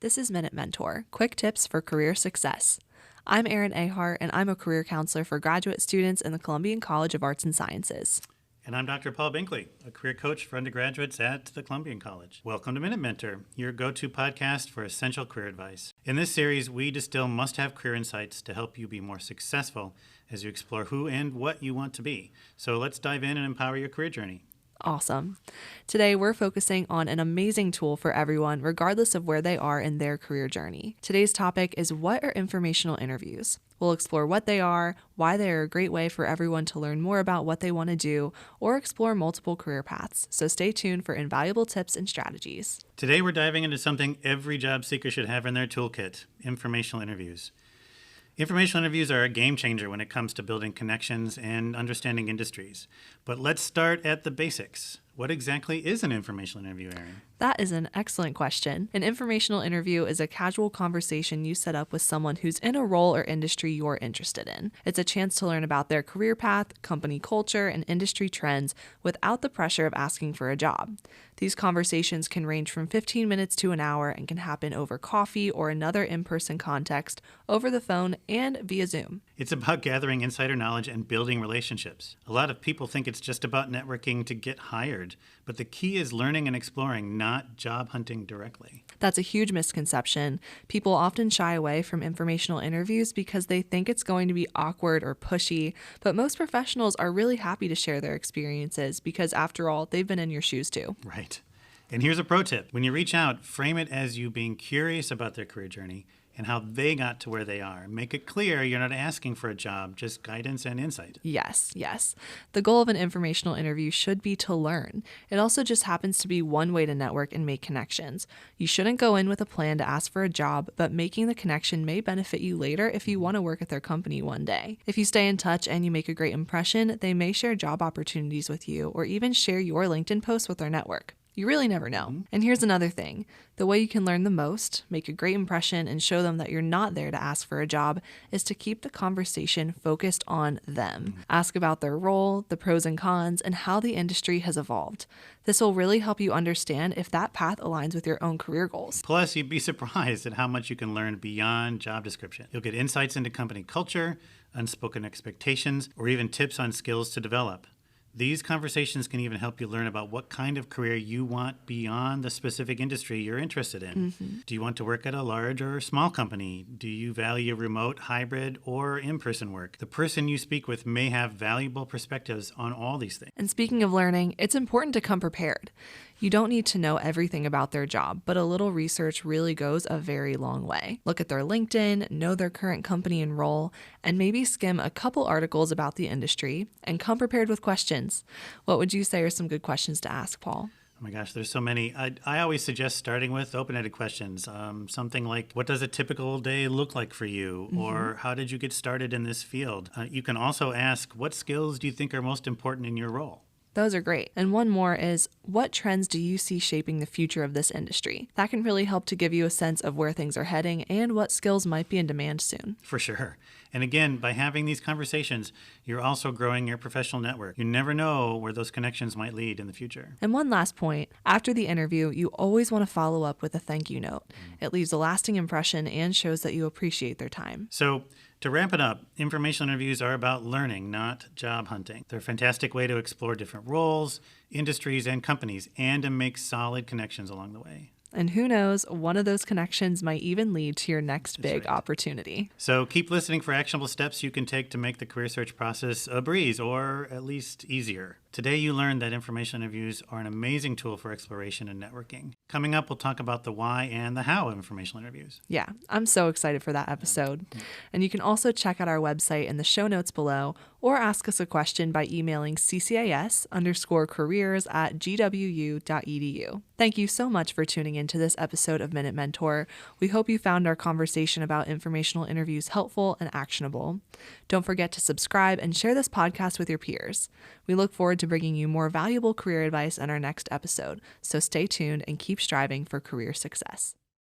This is Minute Mentor, quick tips for career success. I'm Erin Ahart, and I'm a career counselor for graduate students in the Columbian College of Arts and Sciences. And I'm Dr. Paul Binkley, a career coach for undergraduates at the Columbian College. Welcome to Minute Mentor, your go-to podcast for essential career advice. In this series, we distill must-have career insights to help you be more successful as you explore who and what you want to be. So let's dive in and empower your career journey. Awesome. Today, we're focusing on an amazing tool for everyone, regardless of where they are in their career journey. Today's topic is, what are informational interviews? We'll explore what they are, why they are a great way for everyone to learn more about what they want to do, or explore multiple career paths. So stay tuned for invaluable tips and strategies. Today, we're diving into something every job seeker should have in their toolkit: informational interviews. Informational interviews are a game changer when it comes to building connections and understanding industries. But let's start at the basics. What exactly is an informational interview, Erin? That is an excellent question. An informational interview is a casual conversation you set up with someone who's in a role or industry you're interested in. It's a chance to learn about their career path, company culture, and industry trends without the pressure of asking for a job. These conversations can range from 15 minutes to an hour and can happen over coffee or another in-person context, over the phone, and via Zoom. It's about gathering insider knowledge and building relationships. A lot of people think it's just about networking to get hired, but the key is learning and exploring, not job hunting directly. That's a huge misconception. People often shy away from informational interviews because they think it's going to be awkward or pushy, but most professionals are really happy to share their experiences because, after all, they've been in your shoes too. Right. And here's a pro tip. When you reach out, frame it as you being curious about their career journey and how they got to where they are. Make it clear you're not asking for a job, just guidance and insight. Yes. The goal of an informational interview should be to learn. It also just happens to be one way to network and make connections. You shouldn't go in with a plan to ask for a job, but making the connection may benefit you later if you want to work at their company one day. If you stay in touch and you make a great impression, they may share job opportunities with you or even share your LinkedIn post with their network. You really never know. And here's another thing. The way you can learn the most, make a great impression, and show them that you're not there to ask for a job is to keep the conversation focused on them. Ask about their role, the pros and cons, and how the industry has evolved. This will really help you understand if that path aligns with your own career goals. Plus, you'd be surprised at how much you can learn beyond job description. You'll get insights into company culture, unspoken expectations, or even tips on skills to develop. These conversations can even help you learn about what kind of career you want beyond the specific industry you're interested in. Do you want to work at a large or small company? Do you value remote, hybrid, or in-person work? The person you speak with may have valuable perspectives on all these things. And speaking of learning, it's important to come prepared. You don't need to know everything about their job, but a little research really goes a very long way. Look at their LinkedIn, know their current company and role, and maybe skim a couple articles about the industry, and come prepared with questions. What would you say are some good questions to ask, Paul? Oh my gosh, there's so many. I always suggest starting with open-ended questions. Something like, what does a typical day look like for you? Or how did you get started in this field? You can also ask, what skills do you think are most important in your role? Those are great. And one more is, what trends do you see shaping the future of this industry? That can really help to give you a sense of where things are heading and what skills might be in demand soon. For sure. And again, by having these conversations, you're also growing your professional network. You never know where those connections might lead in the future. And one last point, after the interview, you always want to follow up with a thank you note. It leaves a lasting impression and shows that you appreciate their time. So, to wrap it up, informational interviews are about learning, not job hunting. They're a fantastic way to explore different roles, industries, and companies, and to make solid connections along the way. And who knows, one of those connections might even lead to your next big opportunity. So keep listening for actionable steps you can take to make the career search process a breeze, or at least easier. Today you learned that information interviews are an amazing tool for exploration and networking. Coming up, we'll talk about the why and the how of informational interviews. Yeah, I'm so excited for that episode. And you can also check out our website in the show notes below, or ask us a question by emailing ccis_careers@gwu.edu. Thank you so much for tuning into this episode of Minute Mentor. We hope you found our conversation about informational interviews helpful and actionable. Don't forget to subscribe and share this podcast with your peers. We look forward to bringing you more valuable career advice in our next episode, so stay tuned and keep striving for career success.